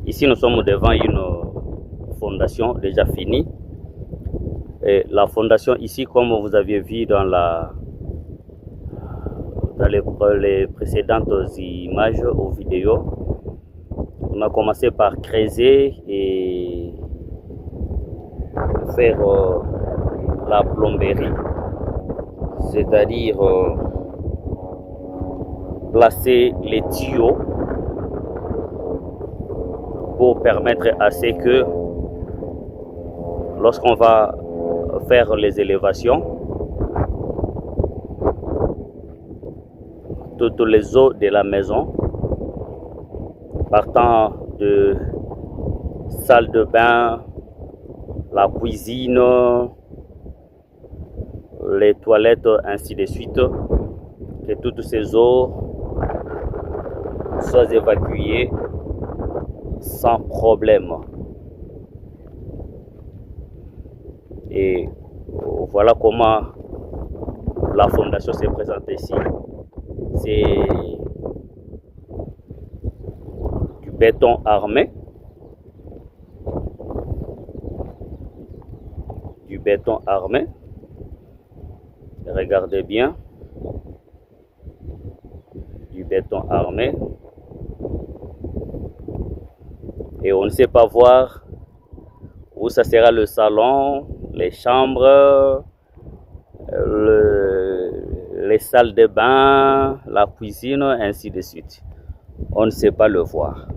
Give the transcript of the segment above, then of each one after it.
Ici, nous sommes devant une fondation déjà finie. Et la fondation ici, comme vous aviez vu dans les précédentes images ou vidéos, on a commencé par creuser et faire la plomberie, c'est-à-dire placer les tuyaux pour permettre à ce que lorsqu'on va faire les élévations, toutes les eaux de la maison, partant de salle de bain, la cuisine, les toilettes, ainsi de suite, que toutes ces eaux soient évacuées sans problème. Et voilà comment la fondation s'est présentée ici. C'est du béton armé. Du béton armé. Regardez bien. Du béton armé. Et on ne sait pas voir où ça sera le salon, les chambres, les salles de bain, la cuisine, ainsi de suite. On ne sait pas le voir.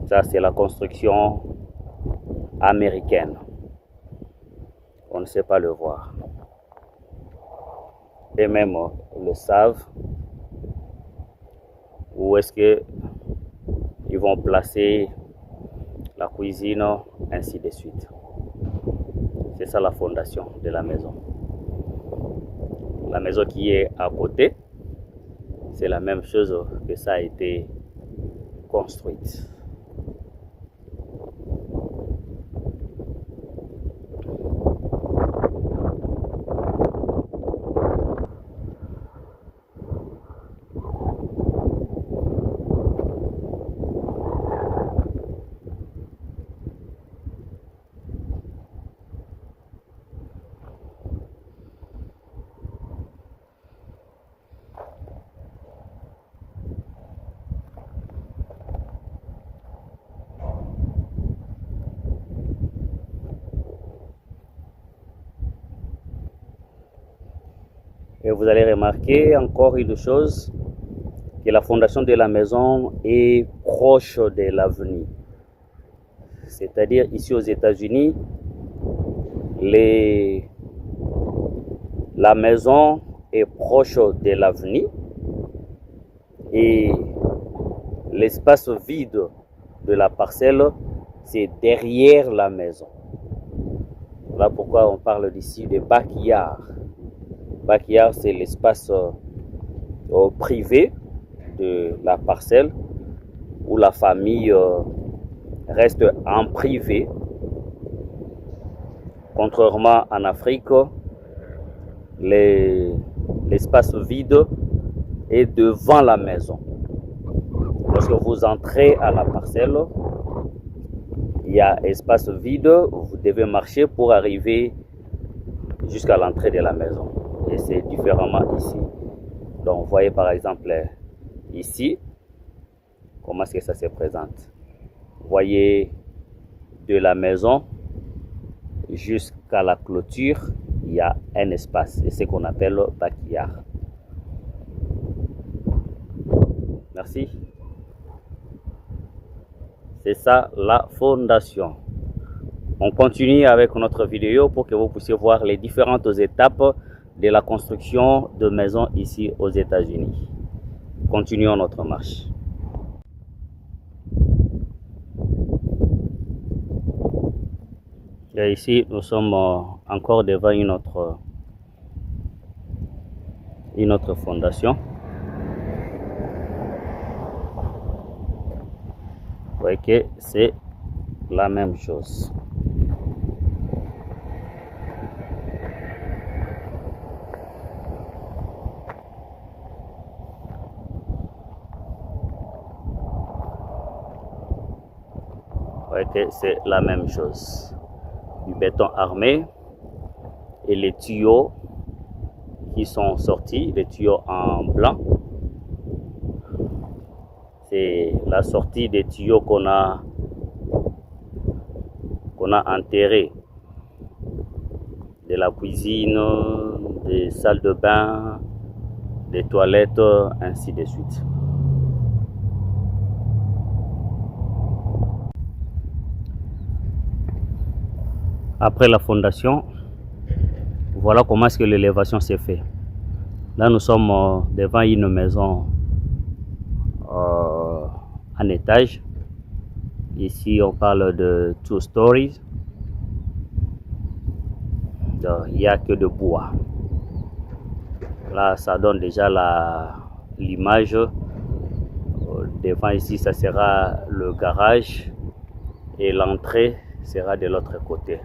Ça, c'est la construction américaine. On ne sait pas le voir. Et même le savent où est-ce que ils vont placer la cuisine, ainsi de suite. C'est ça la fondation de la maison. La maison qui est à côté, c'est la même chose que ça a été construite. Et vous allez remarquer encore une chose, que la fondation de la maison est proche de l'avenue. C'est-à-dire ici aux États-Unis, la maison est proche de l'avenue et l'espace vide de la parcelle, c'est derrière la maison. Voilà pourquoi on parle d'ici de backyard. Backyard, c'est l'espace privé de la parcelle où la famille reste en privé. Contrairement en Afrique, l'espace vide est devant la maison. Lorsque vous entrez à la parcelle, il y a espace vide, vous devez marcher pour arriver jusqu'à l'entrée de la maison. Et c'est différemment ici. Donc vous voyez par exemple ici, comment est-ce que ça se présente. Vous voyez de la maison jusqu'à la clôture, il y a un espace. Et c'est ce qu'on appelle backyard. Merci. C'est ça la fondation. On continue avec notre vidéo pour que vous puissiez voir les différentes étapes de la construction de maisons ici aux États-Unis. Continuons notre marche. Et ici, nous sommes encore devant une autre fondation. Vous voyez que c'est la même chose. voyez que c'est la même chose. Du béton armé et les tuyaux qui sont sortis, les tuyaux en blanc. C'est la sortie des tuyaux qu'on a enterrés de la cuisine, des salles de bain, des toilettes, ainsi de suite. Après la fondation, voilà comment est-ce que l'élévation s'est fait. Là, nous sommes devant une maison en étage. Ici, on parle de 2 stories. Il n'y a que de bois. Là, ça donne déjà l'image. Devant ici, ça sera le garage et l'entrée sera de l'autre côté.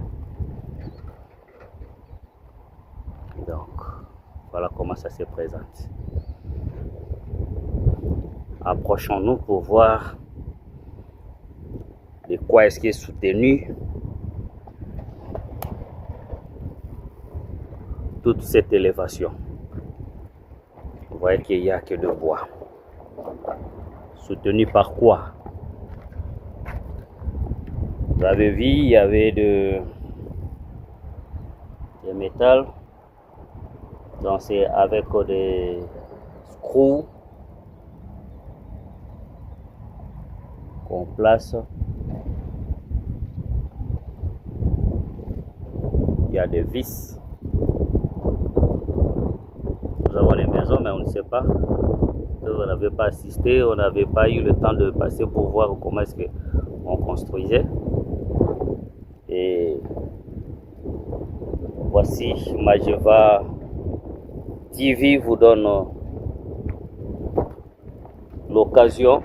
Donc, voilà comment ça se présente. Approchons-nous pour voir de quoi est-ce qui est soutenu toute cette élévation. Vous voyez qu'il n'y a que de bois. Soutenu par quoi? Vous avez vu, il y avait de métal. Donc c'est avec des screws qu'on place. Il y a des vis. Nous avons les maisons, mais on ne sait pas. On n'avait pas assisté, on n'avait pas eu le temps de passer pour voir comment est-ce qu'on construisait. Et voici, Majeva TV vous donne l'occasion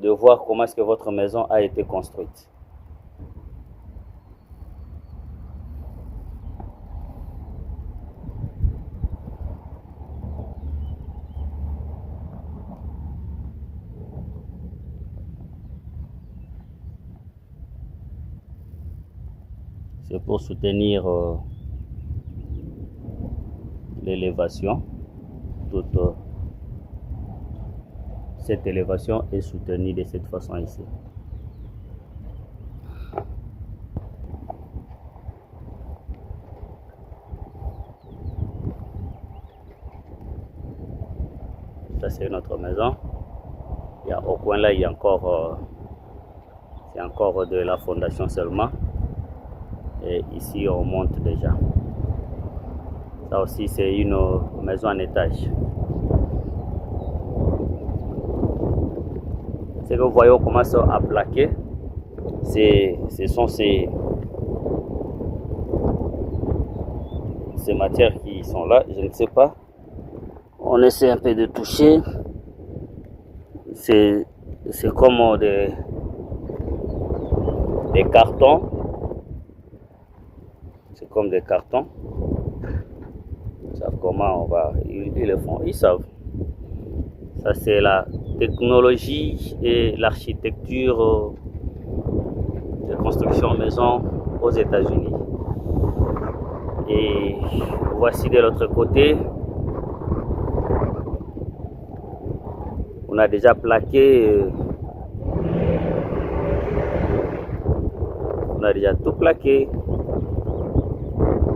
de voir comment est-ce que votre maison a été construite. C'est pour soutenir l'élévation. Toute cette élévation est soutenue de cette façon ici. Ça c'est notre maison. Il y a, au coin là, il y a encore, c'est encore de la fondation seulement. Et ici on monte déjà. Ça aussi c'est une maison en étage. Ce que vous voyez, on commence à plaquer. Ce sont ces matières qui sont là. Je ne sais pas. On essaie un peu de toucher. C'est comme des cartons. C'est comme des cartons. Ils savent comment on va. Ils le font. Ils savent. Ça c'est la technologie et l'architecture de construction maison aux États-Unis. Et voici de l'autre côté. On a déjà plaqué. On a déjà tout plaqué.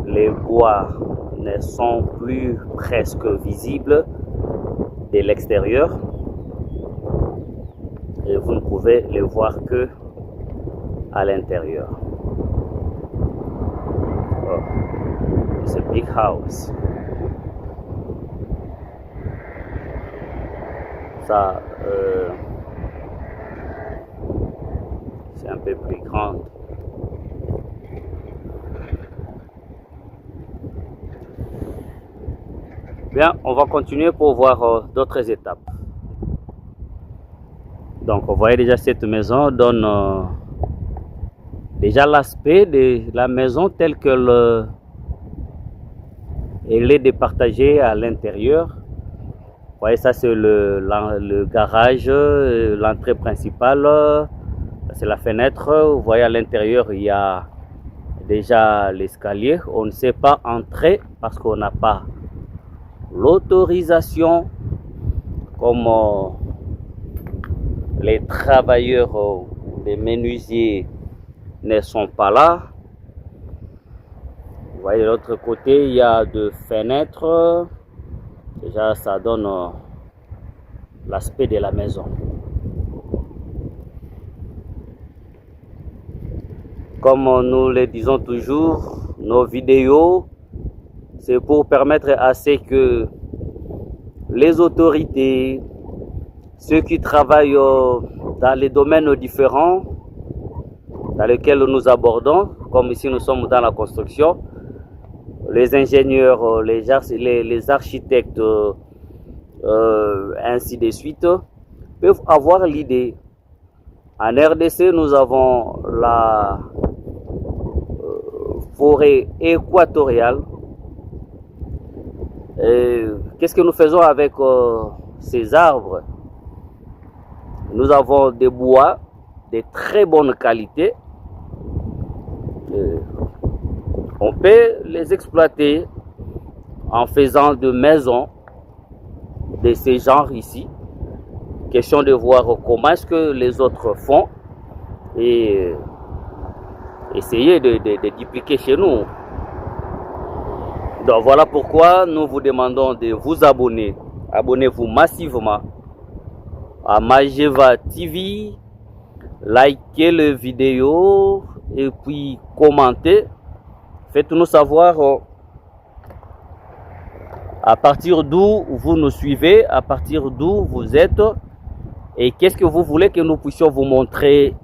Les bois ne sont plus presque visibles de l'extérieur. Et vous ne pouvez les voir que à l'intérieur. Oh. It's a big house. Ça, c'est un peu plus grand. Bien, on va continuer pour voir d'autres étapes. Donc, vous voyez déjà cette maison donne déjà l'aspect de la maison telle qu'elle est départagée à l'intérieur. voyez, ça c'est le garage, l'entrée principale, c'est la fenêtre. Vous voyez à l'intérieur, il y a déjà l'escalier. On ne sait pas entrer parce qu'on n'a pas l'autorisation, comme les travailleurs, les menuisiers ne sont pas là. Vous voyez de l'autre côté, il y a deux fenêtres. Déjà, ça donne l'aspect de la maison. Comme nous le disons toujours, nos vidéos, c'est pour permettre à ce que les autorités, ceux qui travaillent dans les domaines différents dans lesquels nous abordons, comme ici nous sommes dans la construction, les ingénieurs, les architectes, ainsi de suite, peuvent avoir l'idée. En RDC, nous avons la forêt équatoriale. Qu'est-ce que nous faisons avec ces arbres? Nous avons des bois de très bonne qualité. On peut les exploiter en faisant de maisons de ces genres ici. Question de voir comment est-ce que les autres font et essayer de dupliquer chez nous. Donc voilà pourquoi nous vous demandons de vous abonner. Abonnez-vous massivement à Majeva TV, likez la vidéo et puis commentez. Faites-nous savoir à partir d'où vous nous suivez, à partir d'où vous êtes et qu'est-ce que vous voulez que nous puissions vous montrer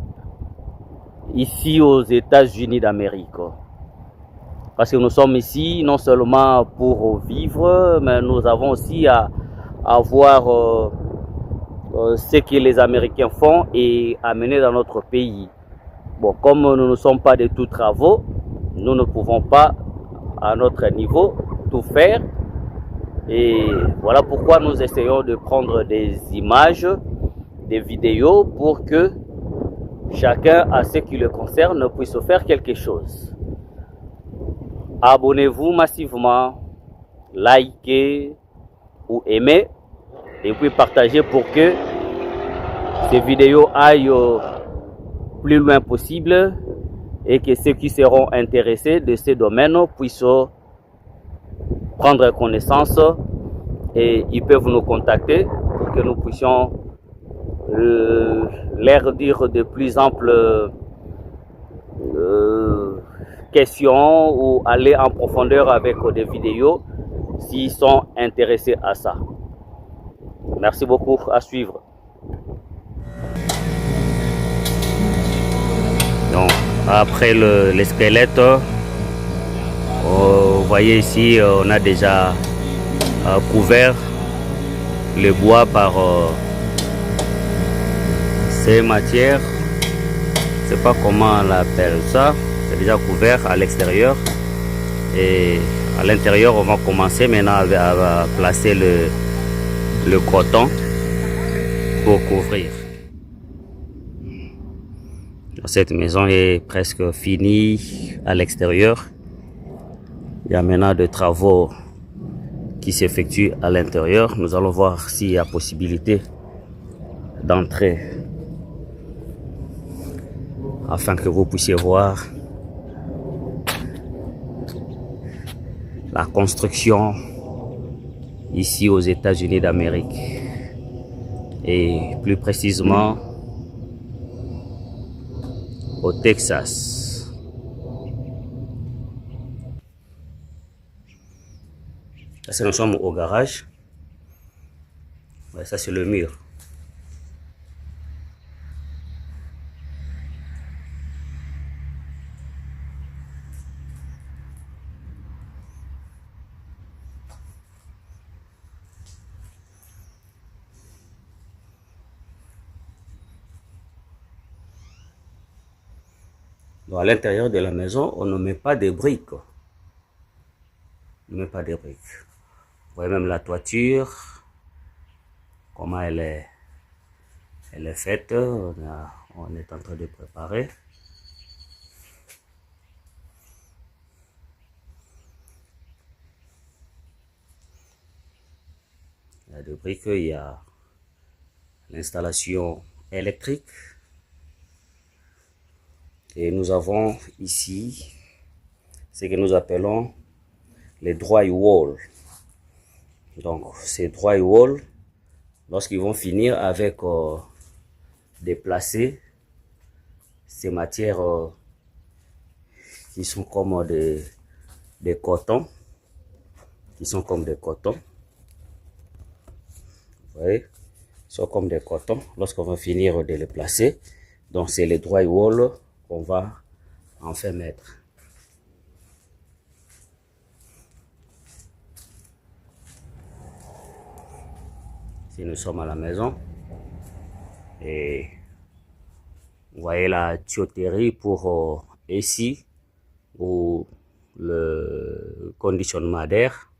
ici aux États-Unis d'Amérique. Parce que nous sommes ici non seulement pour vivre, mais nous avons aussi à voir ce que les Américains font et amener dans notre pays. Bon, comme nous ne sommes pas de tous travaux, nous ne pouvons pas à notre niveau tout faire. Et voilà pourquoi nous essayons de prendre des images, des vidéos pour que chacun à ce qui le concerne puisse faire quelque chose. Abonnez-vous massivement, likez ou aimez et puis partagez pour que ces vidéos aillent plus loin possible et que ceux qui seront intéressés de ces domaines puissent prendre connaissance et ils peuvent nous contacter pour que nous puissions leur dire de plus amples questions ou aller en profondeur avec des vidéos s'ils sont intéressés à ça. Merci beaucoup, à suivre. Donc, après le squelette, vous voyez ici, on a déjà couvert le bois par ces matières. Je ne sais pas comment on appelle ça. C'est déjà couvert à l'extérieur. Et à l'intérieur, on va commencer maintenant à placer le coton pour couvrir. Cette maison est presque finie à l'extérieur. Il y a maintenant des travaux qui s'effectuent à l'intérieur. Nous allons voir s'il y a possibilité d'entrer afin que vous puissiez voir la construction ici aux États-Unis d'Amérique et plus précisément au Texas. Là, nous sommes au garage. Ouais, ça, c'est le mur. Donc, à l'intérieur de la maison, on ne met pas de briques. On ne met pas de briques. Vous voyez même la toiture. comment elle est faite. On est en train de préparer. Il y a des briques, il y a l'installation électrique. Et nous avons ici ce que nous appelons les drywall. Donc, ces drywall, lorsqu'ils vont finir avec déplacer ces matières qui sont comme des cotons, vous voyez, ils sont comme des cotons. Lorsqu'on va finir de les placer, donc c'est les drywall qu'on va enfin mettre. Si nous sommes à la maison et vous voyez la tuyauterie pour ici ou le conditionnement d'air.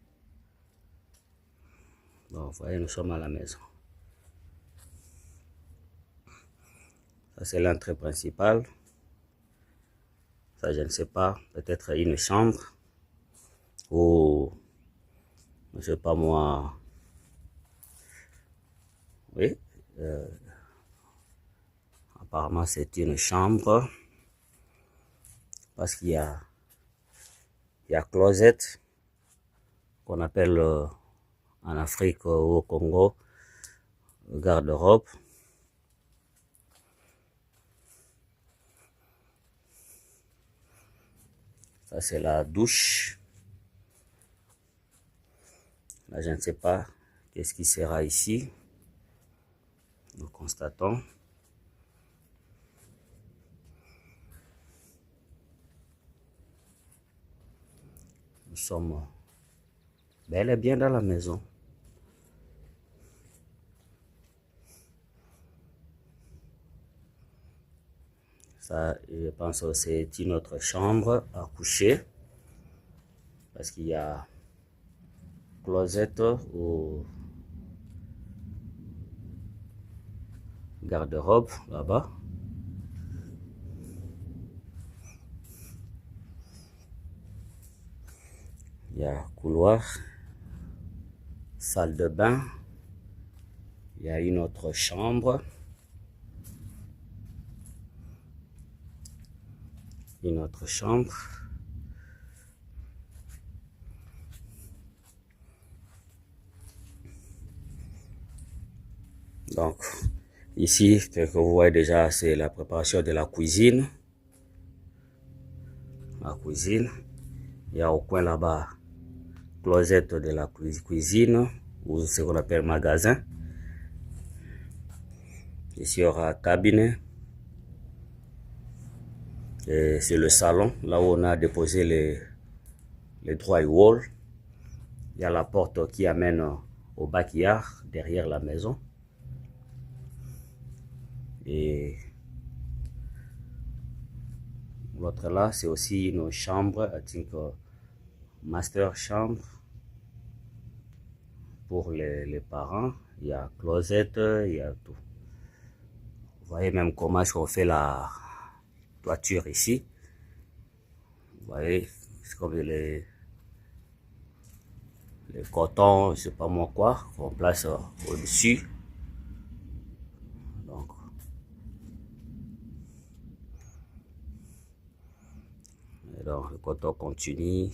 Donc, vous voyez, nous sommes à la maison. Ça, c'est l'entrée principale. Ça, je ne sais pas, peut-être une chambre ou, je ne sais pas moi, oui, apparemment c'est une chambre parce qu'il y a closet qu'on appelle en Afrique ou au Congo garde-robe. Ça c'est la douche. Là je ne sais pas qu'est-ce qui sera ici. Nous constatons. Nous sommes bel et bien dans la maison. Ça, je pense que c'est une autre chambre à coucher. Parce qu'il y a closet ou garde-robe là-bas. Il y a couloir, salle de bain. Il y a une autre chambre. Une autre chambre. Donc, ici, ce que vous voyez déjà, c'est la préparation de la cuisine. La cuisine. Il y a au coin là-bas, closet de la cuisine, ou ce qu'on appelle magasin. Ici, il y aura cabinet. Et c'est le salon, là où on a déposé les drywall. Il y a la porte qui amène au backyard, derrière la maison. Et l'autre là, c'est aussi une chambre, I think, master chambre pour les parents. Il y a closet, il y a tout. Vous voyez même comment est-ce qu'on fait la toiture ici. Vous voyez, c'est comme les cotons, je sais pas moi quoi, qu'on place au-dessus. Donc, le coton continue.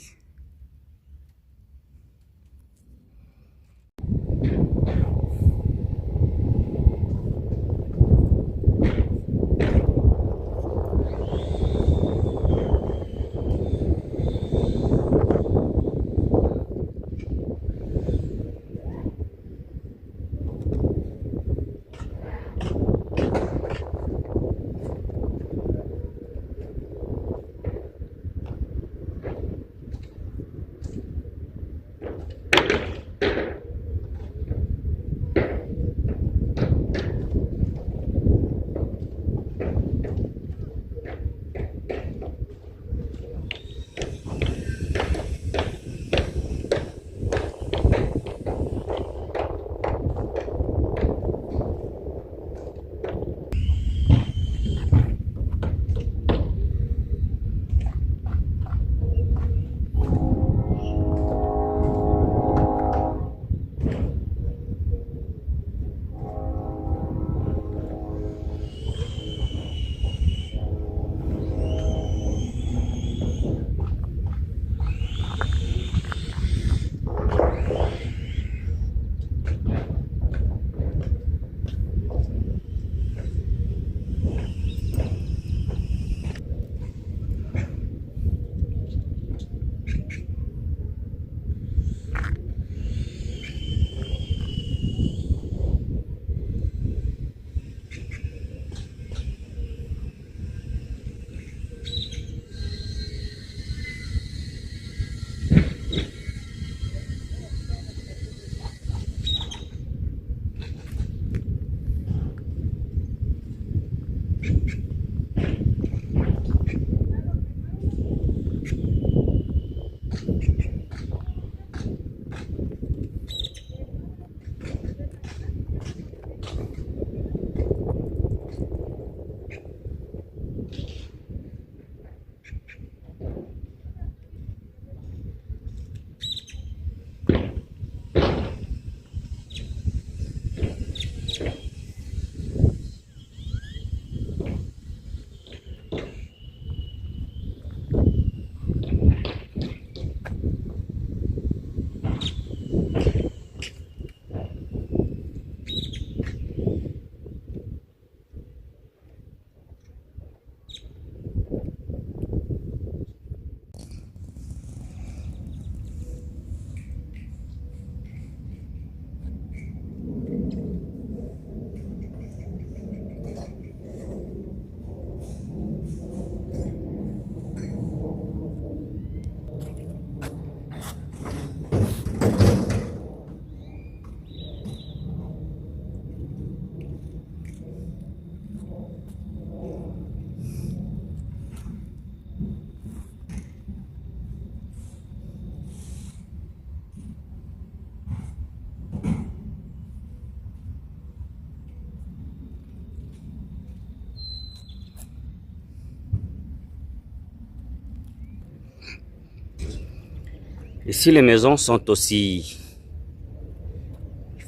Ici, les maisons sont aussi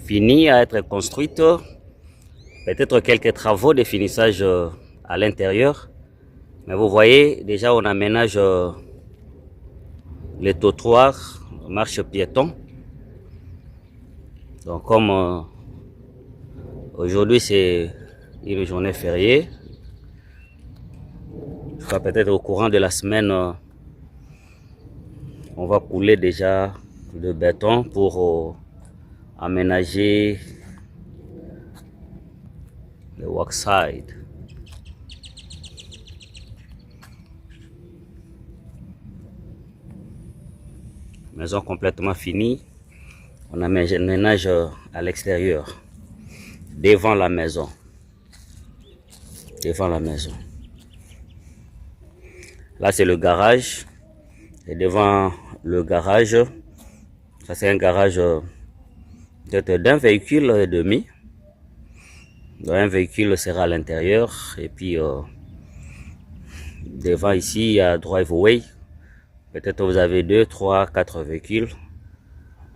finies à être construites. Peut-être quelques travaux de finissage à l'intérieur. Mais vous voyez, déjà on aménage les trottoirs, marche piéton. Donc comme aujourd'hui c'est une journée fériée, peut-être au courant de la semaine, on va couler déjà le béton pour aménager le workside. Maison complètement finie. On aménage à l'extérieur, devant la maison. Devant la maison. Là, c'est le garage. Et devant le garage, ça c'est un garage peut-être d'un véhicule et demi. Donc, un véhicule sera à l'intérieur. Et puis, devant ici, il y a driveway. Peut-être vous avez 2, 3, 4 véhicules.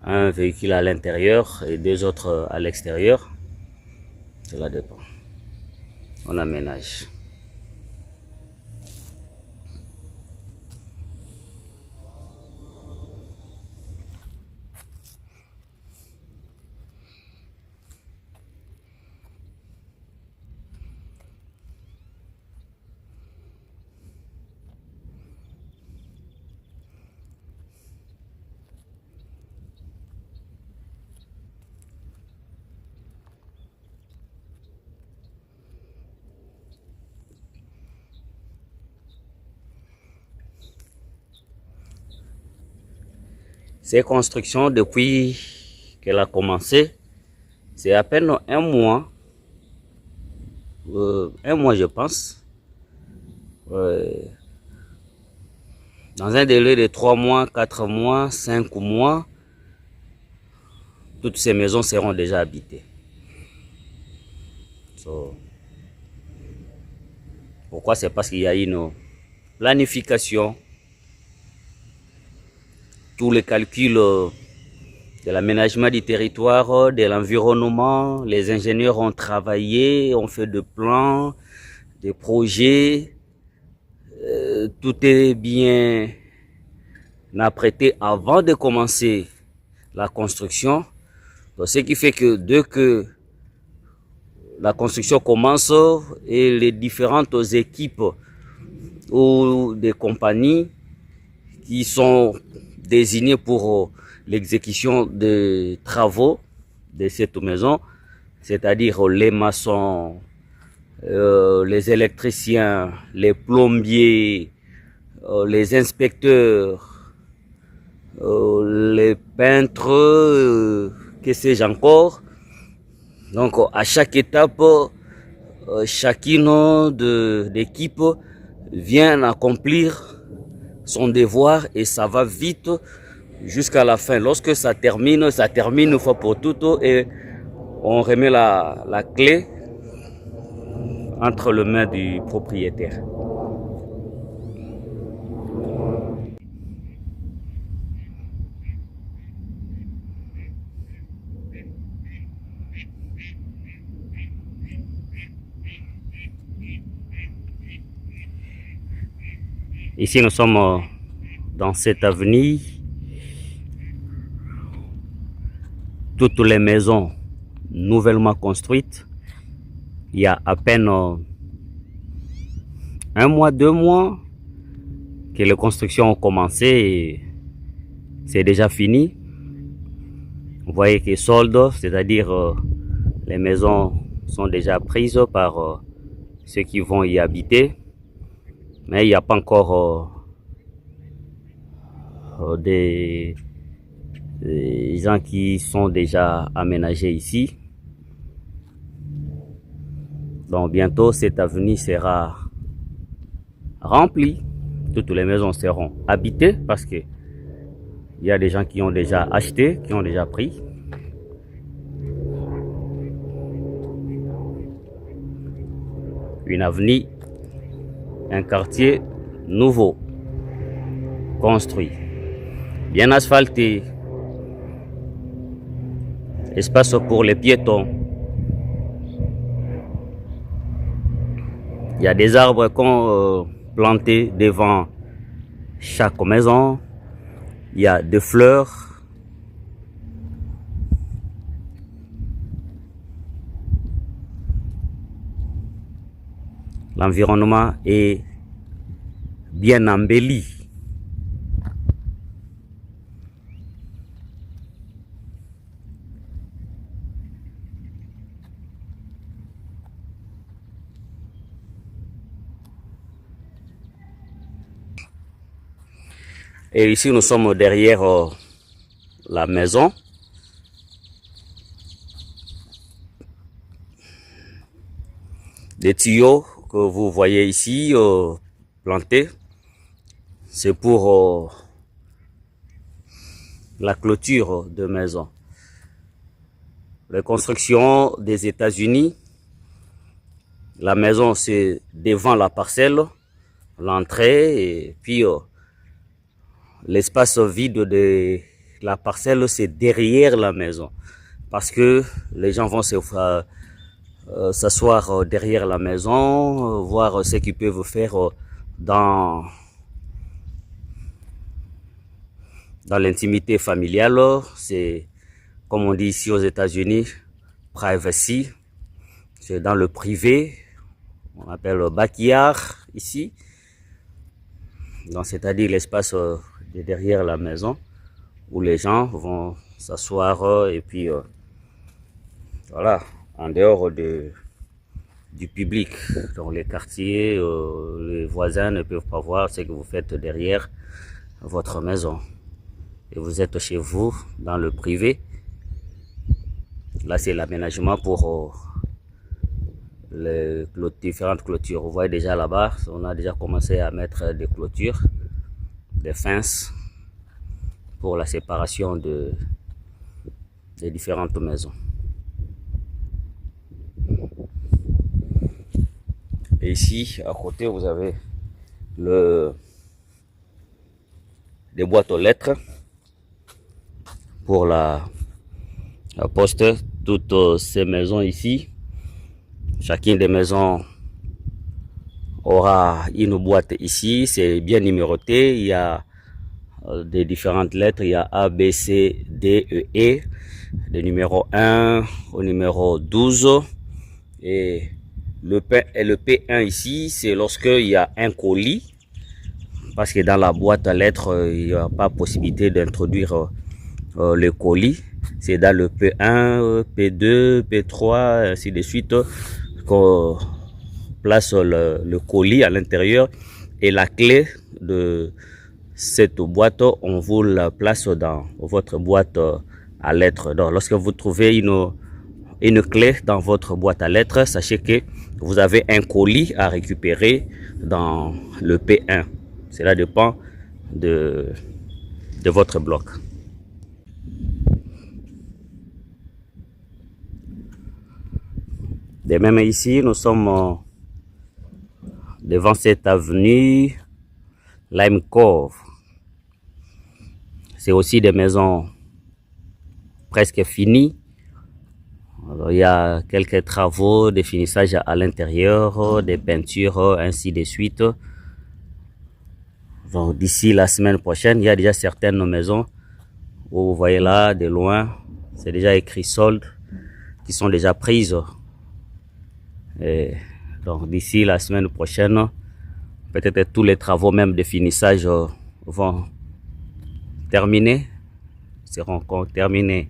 Un véhicule à l'intérieur et 2 autres à l'extérieur. Cela dépend. On aménage. Ces constructions, depuis qu'elle a commencé, c'est à peine un mois je pense. Dans un délai de 3 mois, 4 mois, 5 mois, toutes ces maisons seront déjà habitées. Pourquoi? C'est parce qu'il y a une planification. Tous les calculs de l'aménagement du territoire, de l'environnement, les ingénieurs ont travaillé, ont fait des plans, des projets. Tout est bien apprêté avant de commencer la construction. Donc, ce qui fait que dès que la construction commence et les différentes équipes ou des compagnies qui sont désignées pour l'exécution des travaux de cette maison, c'est-à-dire les maçons, les électriciens, les plombiers, les inspecteurs, les peintres, que sais-je encore. Donc à chaque étape, chacune d'équipe vient accomplir son devoir et ça va vite jusqu'à la fin. Lorsque ça termine une fois pour toutes et on remet la clé entre les mains du propriétaire. Ici, nous sommes dans cette avenue. Toutes les maisons nouvellement construites. Il y a à peine 1 mois, 2 mois que les constructions ont commencé et c'est déjà fini. Vous voyez que soldes, c'est-à-dire les maisons sont déjà prises par ceux qui vont y habiter. Mais il n'y a pas encore des gens qui sont déjà aménagés ici. Donc bientôt cette avenue sera remplie. Toutes les maisons seront habitées parce que il y a des gens qui ont déjà acheté, qui ont déjà pris. Une avenue, un quartier nouveau, construit. bien asphalté, espace pour les piétons. Il y a des arbres qu'on plantés devant chaque maison. Il y a des fleurs. L'environnement est bien embelli. Et ici, nous sommes derrière la maison. Des tuyaux que vous voyez ici plantés, c'est pour la clôture de maison. La construction des États-Unis, la maison c'est devant la parcelle, l'entrée, et puis l'espace vide de la parcelle c'est derrière la maison, parce que les gens vont s'asseoir derrière la maison, voir ce qu'ils peuvent faire dans l'intimité familiale. C'est comme on dit ici aux États-Unis, privacy. C'est dans le privé, on appelle le backyard ici. Donc c'est-à-dire l'espace de derrière la maison où les gens vont s'asseoir et puis voilà, en dehors du public. Dans les quartiers, les voisins ne peuvent pas voir ce que vous faites derrière votre maison. Et vous êtes chez vous, dans le privé. Là, c'est l'aménagement pour les différentes clôtures. Vous voyez déjà là-bas, on a déjà commencé à mettre des clôtures, des fences pour la séparation des différentes maisons. Et ici, à côté, vous avez des boîtes aux lettres pour la poste. Toutes ces maisons ici, chacune des maisons aura une boîte ici. C'est bien numéroté. Il y a des différentes lettres. Il y a A, B, C, D, E, E. Du numéro 1 au numéro 12. Et le P1 ici, c'est lorsqu'il y a un colis. Parce que dans la boîte à lettres, il n'y a pas possibilité d'introduire le colis. C'est dans le P1, P2, P3, ainsi de suite, qu'on place le colis à l'intérieur. Et la clé de cette boîte, on vous la place dans votre boîte à lettres. Donc, lorsque vous trouvez une clé dans votre boîte à lettres, sachez que vous avez un colis à récupérer dans le P1. Cela dépend de votre bloc. De même ici, nous sommes devant cette avenue Lime Cove. C'est aussi des maisons presque finies. Alors, il y a quelques travaux de finissage à l'intérieur, des peintures, ainsi de suite. Donc d'ici la semaine prochaine, il y a déjà certaines maisons où vous voyez là, de loin, c'est déjà écrit solde, qui sont déjà prises. Et donc d'ici la semaine prochaine, peut-être tous les travaux même de finissage vont terminer, seront terminés.